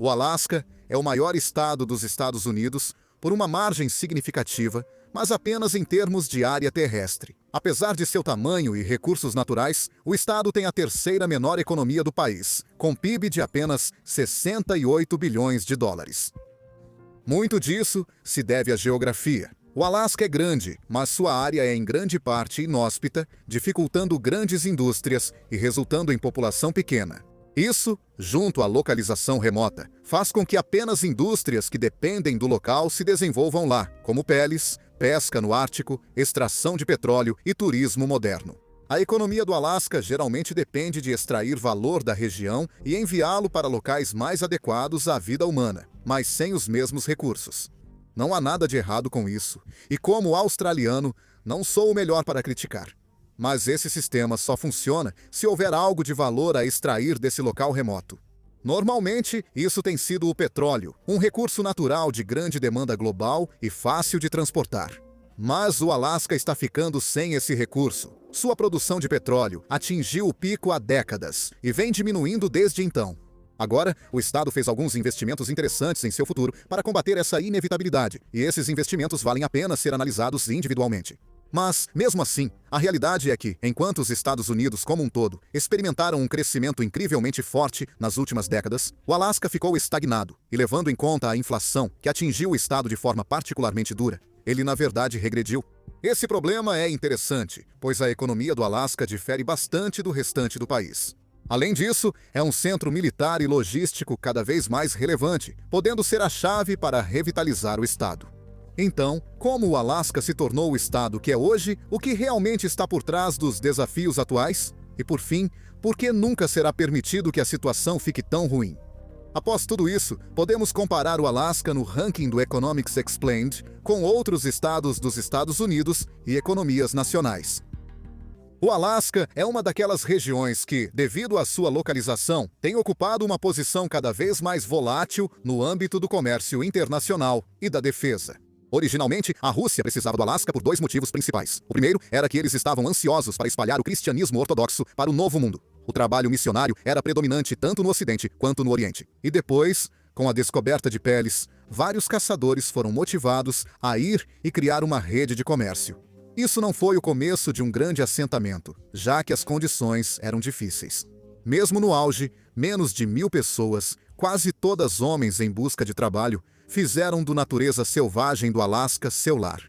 O Alasca é o maior estado dos Estados Unidos por uma margem significativa, mas apenas em termos de área terrestre. Apesar de seu tamanho e recursos naturais, o estado tem a terceira menor economia do país, com PIB de apenas 68 bilhões de dólares. Muito disso se deve à geografia. O Alasca é grande, mas sua área é em grande parte inóspita, dificultando grandes indústrias e resultando em população pequena. Isso, junto à localização remota, faz com que apenas indústrias que dependem do local se desenvolvam lá, como peles, pesca no Ártico, extração de petróleo e turismo moderno. A economia do Alasca geralmente depende de extrair valor da região e enviá-lo para locais mais adequados à vida humana, mas sem os mesmos recursos. Não há nada de errado com isso, e como australiano, não sou o melhor para criticar. Mas esse sistema só funciona se houver algo de valor a extrair desse local remoto. Normalmente, isso tem sido o petróleo, um recurso natural de grande demanda global e fácil de transportar. Mas o Alasca está ficando sem esse recurso. Sua produção de petróleo atingiu o pico há décadas e vem diminuindo desde então. Agora, o Estado fez alguns investimentos interessantes em seu futuro para combater essa inevitabilidade, e esses investimentos valem a pena ser analisados individualmente. Mas, mesmo assim, a realidade é que, enquanto os Estados Unidos como um todo experimentaram um crescimento incrivelmente forte nas últimas décadas, o Alasca ficou estagnado, e levando em conta a inflação, que atingiu o estado de forma particularmente dura, ele na verdade regrediu. Esse problema é interessante, pois a economia do Alasca difere bastante do restante do país. Além disso, é um centro militar e logístico cada vez mais relevante, podendo ser a chave para revitalizar o estado. Então, como o Alasca se tornou o estado que é hoje, o que realmente está por trás dos desafios atuais? E por fim, por que nunca será permitido que a situação fique tão ruim? Após tudo isso, podemos comparar o Alasca no ranking do Economics Explained com outros estados dos Estados Unidos e economias nacionais. O Alasca é uma daquelas regiões que, devido à sua localização, tem ocupado uma posição cada vez mais volátil no âmbito do comércio internacional e da defesa. Originalmente, a Rússia precisava do Alasca por dois motivos principais. O primeiro era que eles estavam ansiosos para espalhar o cristianismo ortodoxo para o Novo Mundo. O trabalho missionário era predominante tanto no Ocidente quanto no Oriente. E depois, com a descoberta de peles, vários caçadores foram motivados a ir e criar uma rede de comércio. Isso não foi o começo de um grande assentamento, já que as condições eram difíceis. Mesmo no auge, menos de 1.000 pessoas, quase todas homens em busca de trabalho, fizeram do natureza selvagem do Alasca seu lar.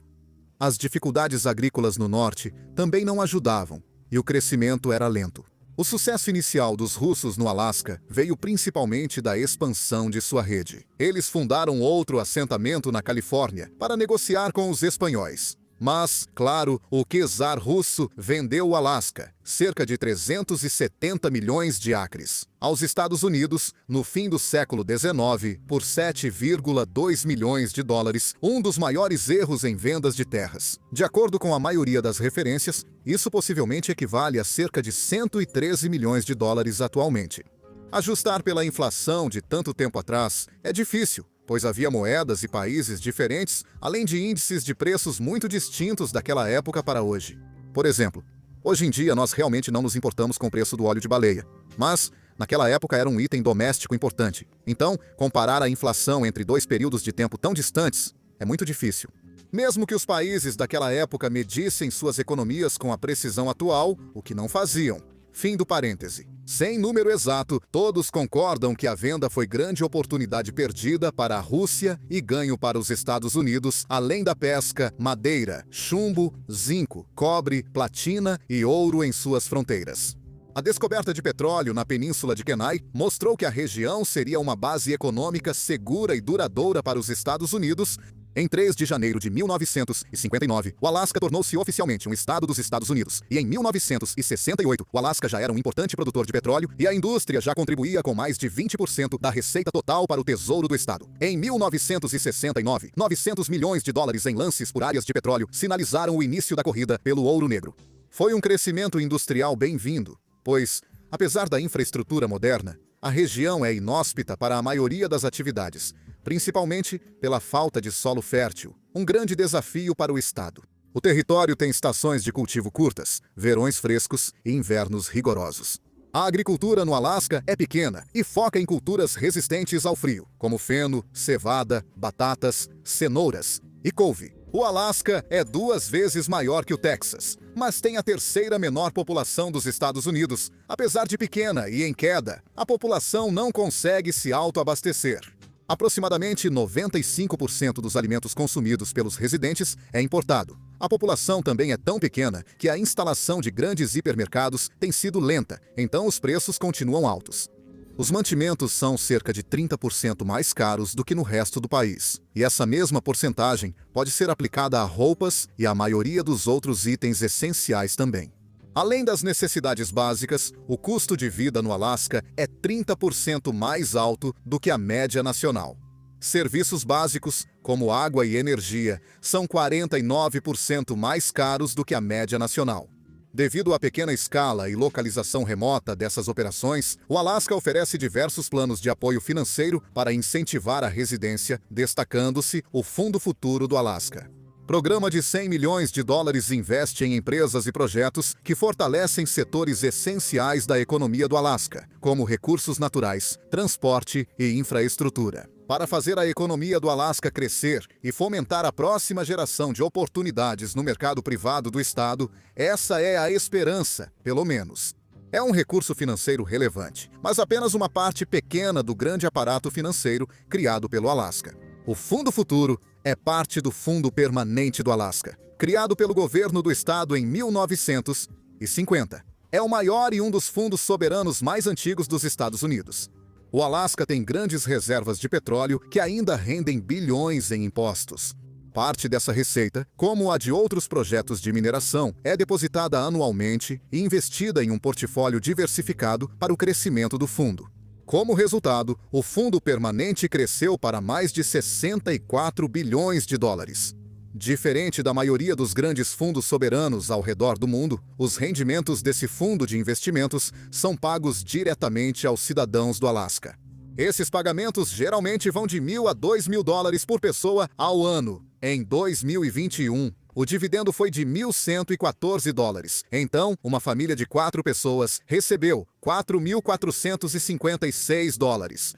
As dificuldades agrícolas no norte também não ajudavam, e o crescimento era lento. O sucesso inicial dos russos no Alasca veio principalmente da expansão de sua rede. Eles fundaram outro assentamento na Califórnia para negociar com os espanhóis. Mas, claro, o czar russo vendeu o Alasca, cerca de 370 milhões de acres, aos Estados Unidos no fim do século XIX por 7,2 milhões de dólares, um dos maiores erros em vendas de terras. De acordo com a maioria das referências, isso possivelmente equivale a cerca de 113 milhões de dólares atualmente. Ajustar pela inflação de tanto tempo atrás é difícil, pois havia moedas e países diferentes, além de índices de preços muito distintos daquela época para hoje. Por exemplo, hoje em dia nós realmente não nos importamos com o preço do óleo de baleia, mas naquela época era um item doméstico importante. Então, comparar a inflação entre dois períodos de tempo tão distantes é muito difícil. Mesmo que os países daquela época medissem suas economias com a precisão atual, o que não faziam. Fim do parêntese. Sem número exato, todos concordam que a venda foi grande oportunidade perdida para a Rússia e ganho para os Estados Unidos, além da pesca, madeira, chumbo, zinco, cobre, platina e ouro em suas fronteiras. A descoberta de petróleo na península de Kenai mostrou que a região seria uma base econômica segura e duradoura para os Estados Unidos. Em 3 de janeiro de 1959, o Alasca tornou-se oficialmente um estado dos Estados Unidos, e em 1968, o Alasca já era um importante produtor de petróleo e a indústria já contribuía com mais de 20% da receita total para o tesouro do estado. Em 1969, 900 milhões de dólares em lances por áreas de petróleo sinalizaram o início da corrida pelo ouro negro. Foi um crescimento industrial bem-vindo, pois, apesar da infraestrutura moderna, a região é inóspita para a maioria das atividades, principalmente pela falta de solo fértil, um grande desafio para o estado. O território tem estações de cultivo curtas, verões frescos e invernos rigorosos. A agricultura no Alasca é pequena e foca em culturas resistentes ao frio, como feno, cevada, batatas, cenouras e couve. O Alasca é 2 vezes maior que o Texas, mas tem a terceira menor população dos Estados Unidos. Apesar de pequena e em queda, a população não consegue se autoabastecer. Aproximadamente 95% dos alimentos consumidos pelos residentes é importado. A população também é tão pequena que a instalação de grandes hipermercados tem sido lenta, então os preços continuam altos. Os mantimentos são cerca de 30% mais caros do que no resto do país. E essa mesma porcentagem pode ser aplicada a roupas e a maioria dos outros itens essenciais também. Além das necessidades básicas, o custo de vida no Alasca é 30% mais alto do que a média nacional. Serviços básicos, como água e energia, são 49% mais caros do que a média nacional. Devido à pequena escala e localização remota dessas operações, o Alasca oferece diversos planos de apoio financeiro para incentivar a residência, destacando-se o Fundo Futuro do Alasca. Programa de 100 milhões de dólares investe em empresas e projetos que fortalecem setores essenciais da economia do Alasca, como recursos naturais, transporte e infraestrutura. Para fazer a economia do Alasca crescer e fomentar a próxima geração de oportunidades no mercado privado do estado, essa é a esperança, pelo menos. É um recurso financeiro relevante, mas apenas uma parte pequena do grande aparato financeiro criado pelo Alasca. O Fundo Futuro é parte do Fundo Permanente do Alasca, criado pelo governo do estado em 1950. É o maior e um dos fundos soberanos mais antigos dos Estados Unidos. O Alasca tem grandes reservas de petróleo que ainda rendem bilhões em impostos. Parte dessa receita, como a de outros projetos de mineração, é depositada anualmente e investida em um portfólio diversificado para o crescimento do fundo. Como resultado, o fundo permanente cresceu para mais de 64 bilhões de dólares. Diferente da maioria dos grandes fundos soberanos ao redor do mundo, os rendimentos desse fundo de investimentos são pagos diretamente aos cidadãos do Alasca. Esses pagamentos geralmente vão de $1.000 a $2.000 por pessoa ao ano. Em 2021, o dividendo foi de $1.114. Então, uma família de 4 pessoas recebeu $4.456.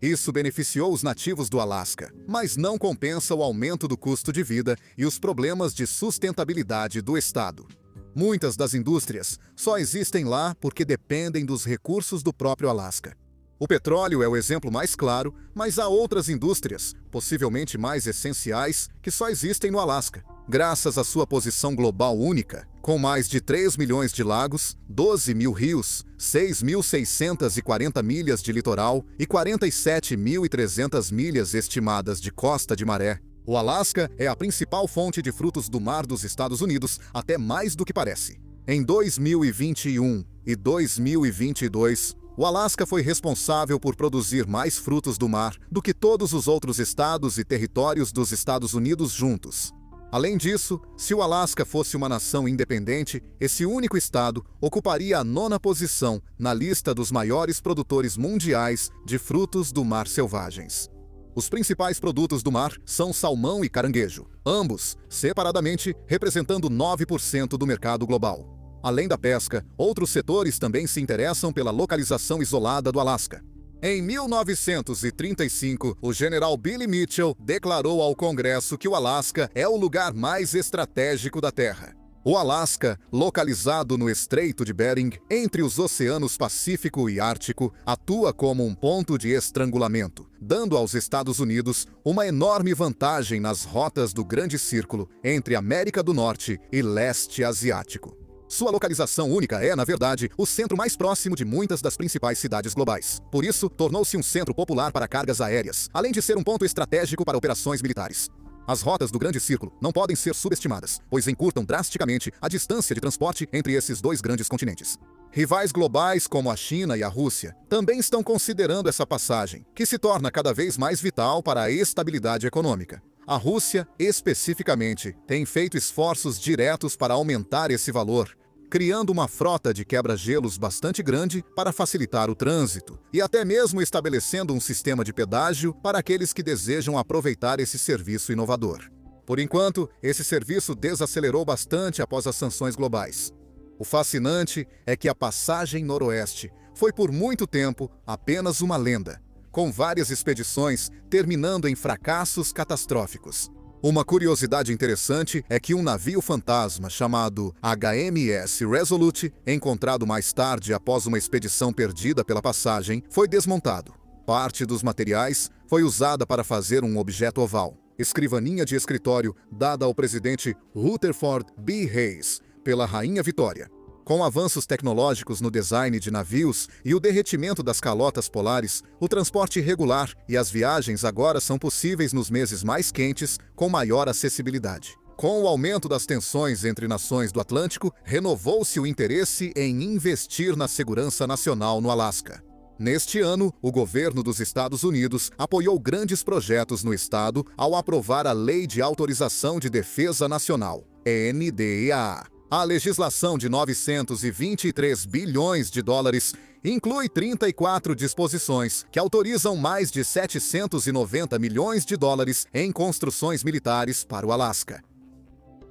Isso beneficiou os nativos do Alasca, mas não compensa o aumento do custo de vida e os problemas de sustentabilidade do estado. Muitas das indústrias só existem lá porque dependem dos recursos do próprio Alasca. O petróleo é o exemplo mais claro, mas há outras indústrias, possivelmente mais essenciais, que só existem no Alasca. Graças à sua posição global única, com mais de 3 milhões de lagos, 12 mil rios, 6.640 milhas de litoral e 47.300 milhas estimadas de costa de maré, o Alasca é a principal fonte de frutos do mar dos Estados Unidos, até mais do que parece. Em 2021 e 2022, o Alasca foi responsável por produzir mais frutos do mar do que todos os outros estados e territórios dos Estados Unidos juntos. Além disso, se o Alasca fosse uma nação independente, esse único estado ocuparia a 9ª posição na lista dos maiores produtores mundiais de frutos do mar selvagens. Os principais produtos do mar são salmão e caranguejo, ambos, separadamente, representando 9% do mercado global. Além da pesca, outros setores também se interessam pela localização isolada do Alasca. Em 1935, o general Billy Mitchell declarou ao Congresso que o Alasca é o lugar mais estratégico da Terra. O Alasca, localizado no Estreito de Bering, entre os oceanos Pacífico e Ártico, atua como um ponto de estrangulamento, dando aos Estados Unidos uma enorme vantagem nas rotas do Grande Círculo entre América do Norte e Leste Asiático. Sua localização única é, na verdade, o centro mais próximo de muitas das principais cidades globais. Por isso, tornou-se um centro popular para cargas aéreas, além de ser um ponto estratégico para operações militares. As rotas do Grande Círculo não podem ser subestimadas, pois encurtam drasticamente a distância de transporte entre esses dois grandes continentes. Rivais globais como a China e a Rússia também estão considerando essa passagem, que se torna cada vez mais vital para a estabilidade econômica. A Rússia, especificamente, tem feito esforços diretos para aumentar esse valor, criando uma frota de quebra-gelos bastante grande para facilitar o trânsito, e até mesmo estabelecendo um sistema de pedágio para aqueles que desejam aproveitar esse serviço inovador. Por enquanto, esse serviço desacelerou bastante após as sanções globais. O fascinante é que a passagem noroeste foi por muito tempo apenas uma lenda, com várias expedições terminando em fracassos catastróficos. Uma curiosidade interessante é que um navio fantasma chamado HMS Resolute, encontrado mais tarde após uma expedição perdida pela passagem, foi desmontado. Parte dos materiais foi usada para fazer um objeto oval, escrivaninha de escritório dada ao presidente Rutherford B. Hayes pela Rainha Vitória. Com avanços tecnológicos no design de navios e o derretimento das calotas polares, o transporte regular e as viagens agora são possíveis nos meses mais quentes, com maior acessibilidade. Com o aumento das tensões entre nações do Atlântico, renovou-se o interesse em investir na segurança nacional no Alasca. Neste ano, o governo dos Estados Unidos apoiou grandes projetos no estado ao aprovar a Lei de Autorização de Defesa Nacional, NDAA. A legislação de 923 bilhões de dólares inclui 34 disposições que autorizam mais de 790 milhões de dólares em construções militares para o Alasca.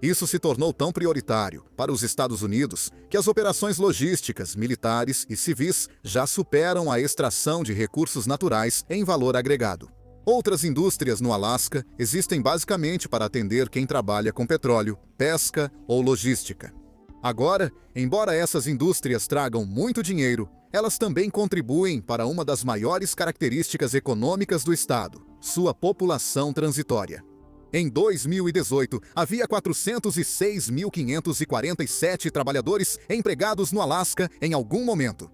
Isso se tornou tão prioritário para os Estados Unidos que as operações logísticas, militares e civis já superam a extração de recursos naturais em valor agregado. Outras indústrias no Alasca existem basicamente para atender quem trabalha com petróleo, pesca ou logística. Agora, embora essas indústrias tragam muito dinheiro, elas também contribuem para uma das maiores características econômicas do estado, sua população transitória. Em 2018, havia 406.547 trabalhadores empregados no Alasca em algum momento.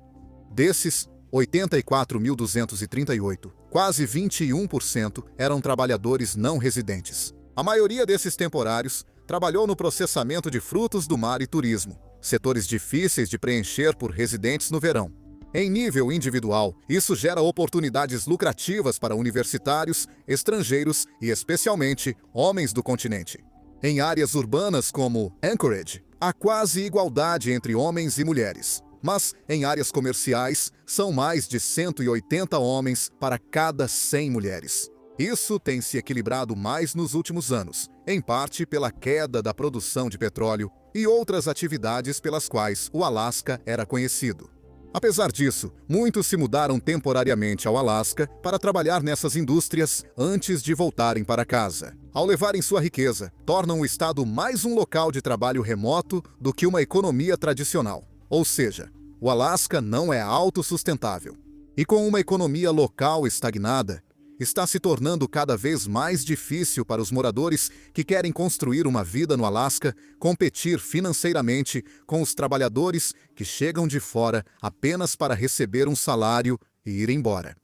Desses, 84.238, quase 21%, eram trabalhadores não residentes. A maioria desses temporários trabalhou no processamento de frutos do mar e turismo, setores difíceis de preencher por residentes no verão. Em nível individual, isso gera oportunidades lucrativas para universitários, estrangeiros e, especialmente, homens do continente. Em áreas urbanas como Anchorage, há quase igualdade entre homens e mulheres. Mas, em áreas comerciais, são mais de 180 homens para cada 100 mulheres. Isso tem se equilibrado mais nos últimos anos, em parte pela queda da produção de petróleo e outras atividades pelas quais o Alasca era conhecido. Apesar disso, muitos se mudaram temporariamente ao Alasca para trabalhar nessas indústrias antes de voltarem para casa. Ao levarem sua riqueza, tornam o estado mais um local de trabalho remoto do que uma economia tradicional. Ou seja, o Alasca não é autossustentável. E com uma economia local estagnada, está se tornando cada vez mais difícil para os moradores que querem construir uma vida no Alasca competir financeiramente com os trabalhadores que chegam de fora apenas para receber um salário e ir embora.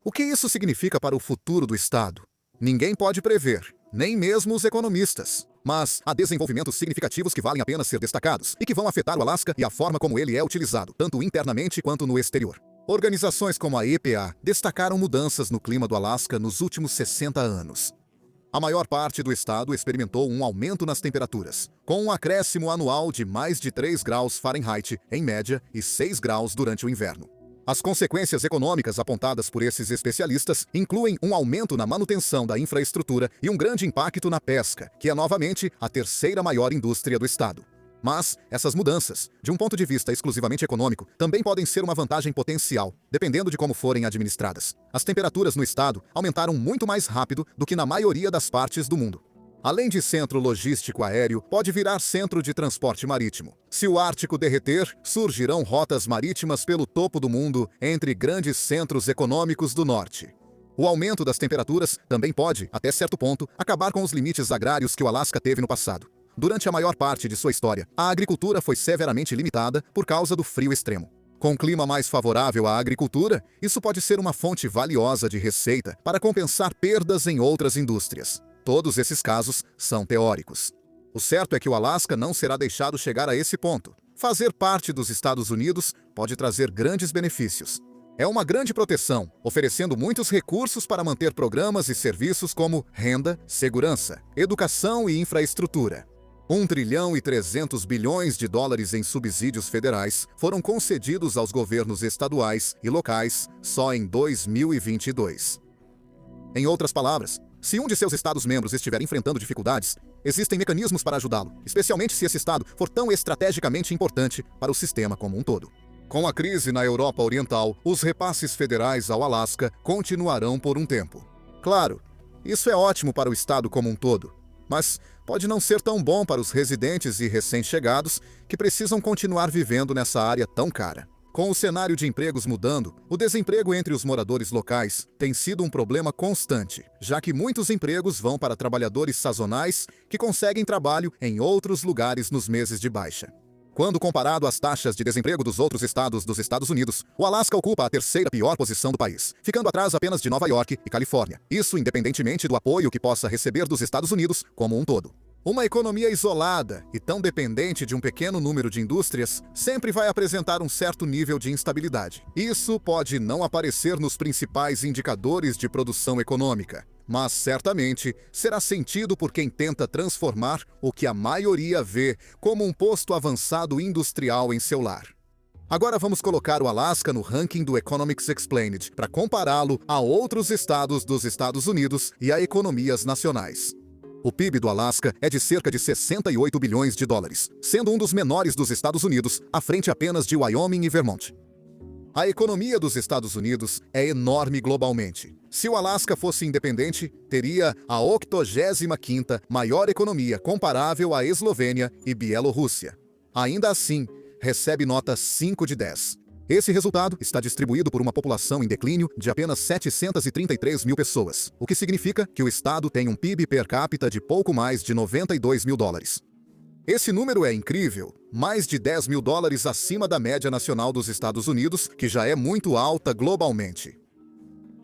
O que isso significa para o futuro do estado? Ninguém pode prever, nem mesmo os economistas. Mas há desenvolvimentos significativos que valem a pena ser destacados e que vão afetar o Alasca e a forma como ele é utilizado, tanto internamente quanto no exterior. Organizações como a EPA destacaram mudanças no clima do Alasca nos últimos 60 anos. A maior parte do estado experimentou um aumento nas temperaturas, com um acréscimo anual de mais de 3 graus Fahrenheit, em média, e 6 graus durante o inverno. As consequências econômicas apontadas por esses especialistas incluem um aumento na manutenção da infraestrutura e um grande impacto na pesca, que é novamente a terceira maior indústria do estado. Mas essas mudanças, de um ponto de vista exclusivamente econômico, também podem ser uma vantagem potencial, dependendo de como forem administradas. As temperaturas no estado aumentaram muito mais rápido do que na maioria das partes do mundo. Além de centro logístico aéreo, pode virar centro de transporte marítimo. Se o Ártico derreter, surgirão rotas marítimas pelo topo do mundo entre grandes centros econômicos do norte. O aumento das temperaturas também pode, até certo ponto, acabar com os limites agrários que o Alasca teve no passado. Durante a maior parte de sua história, a agricultura foi severamente limitada por causa do frio extremo. Com um clima mais favorável à agricultura, isso pode ser uma fonte valiosa de receita para compensar perdas em outras indústrias. Todos esses casos são teóricos. O certo é que o Alasca não será deixado chegar a esse ponto. Fazer parte dos Estados Unidos pode trazer grandes benefícios. É uma grande proteção, oferecendo muitos recursos para manter programas e serviços como renda, segurança, educação e infraestrutura. 1,3 trilhão de dólares em subsídios federais foram concedidos aos governos estaduais e locais só em 2022. Em outras palavras, Se um de seus Estados-membros estiver enfrentando dificuldades, existem mecanismos para ajudá-lo, especialmente se esse Estado for tão estrategicamente importante para o sistema como um todo. Com a crise na Europa Oriental, os repasses federais ao Alasca continuarão por um tempo. Claro, isso é ótimo para o Estado como um todo, mas pode não ser tão bom para os residentes e recém-chegados que precisam continuar vivendo nessa área tão cara. Com o cenário de empregos mudando, o desemprego entre os moradores locais tem sido um problema constante, já que muitos empregos vão para trabalhadores sazonais que conseguem trabalho em outros lugares nos meses de baixa. Quando comparado às taxas de desemprego dos outros estados dos Estados Unidos, o Alasca ocupa a terceira pior posição do país, ficando atrás apenas de Nova York e Califórnia. Isso independentemente do apoio que possa receber dos Estados Unidos como um todo. Uma economia isolada e tão dependente de um pequeno número de indústrias sempre vai apresentar um certo nível de instabilidade. Isso pode não aparecer nos principais indicadores de produção econômica, mas certamente será sentido por quem tenta transformar o que a maioria vê como um posto avançado industrial em seu lar. Agora vamos colocar o Alasca no ranking do Economics Explained para compará-lo a outros estados dos Estados Unidos e a economias nacionais. O PIB do Alasca é de cerca de 68 bilhões de dólares, sendo um dos menores dos Estados Unidos, à frente apenas de Wyoming e Vermont. A economia dos Estados Unidos é enorme globalmente. Se o Alasca fosse independente, teria a 85ª maior economia comparável à Eslovênia e Bielorrússia. Ainda assim, recebe nota 5 de 10. Esse resultado está distribuído por uma população em declínio de apenas 733 mil pessoas, o que significa que o estado tem um PIB per capita de pouco mais de 92 mil dólares. Esse número é incrível, mais de 10 mil dólares acima da média nacional dos Estados Unidos, que já é muito alta globalmente.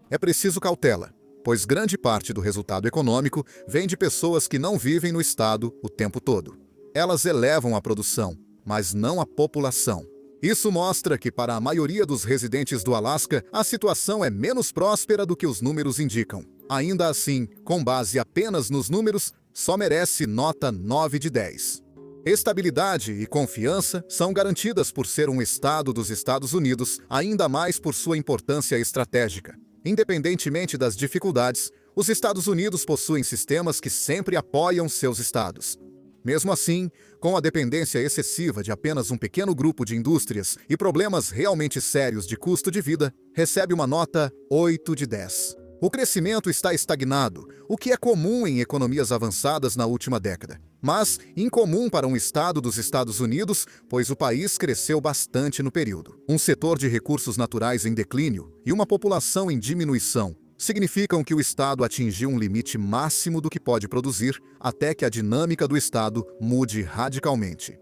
É preciso cautela, pois grande parte do resultado econômico vem de pessoas que não vivem no estado o tempo todo. Elas elevam a produção, mas não a população. Isso mostra que, para a maioria dos residentes do Alasca, a situação é menos próspera do que os números indicam. Ainda assim, com base apenas nos números, só merece nota 9 de 10. Estabilidade e confiança são garantidas por ser um estado dos Estados Unidos, ainda mais por sua importância estratégica. Independentemente das dificuldades, os Estados Unidos possuem sistemas que sempre apoiam seus estados. Mesmo assim, com a dependência excessiva de apenas um pequeno grupo de indústrias e problemas realmente sérios de custo de vida, recebe uma nota 8 de 10. O crescimento está estagnado, o que é comum em economias avançadas na última década, mas incomum para um estado dos Estados Unidos, pois o país cresceu bastante no período. Um setor de recursos naturais em declínio e uma população em diminuição significam que o estado atingiu um limite máximo do que pode produzir até que a dinâmica do estado mude radicalmente.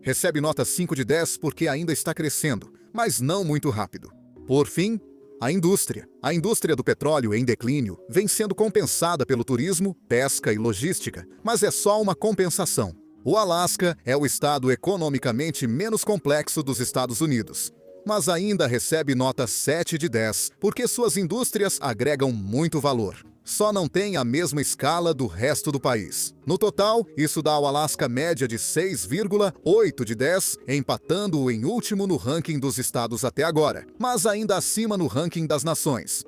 Recebe nota 5 de 10 porque ainda está crescendo, mas não muito rápido. Por fim, a indústria. A indústria do petróleo em declínio vem sendo compensada pelo turismo, pesca e logística, mas é só uma compensação. O Alasca é o estado economicamente menos complexo dos Estados Unidos, mas ainda recebe nota 7 de 10 porque suas indústrias agregam muito valor. Só não tem a mesma escala do resto do país. No total, isso dá ao Alasca média de 6,8 de 10, empatando-o em último no ranking dos estados até agora, mas ainda acima no ranking das nações.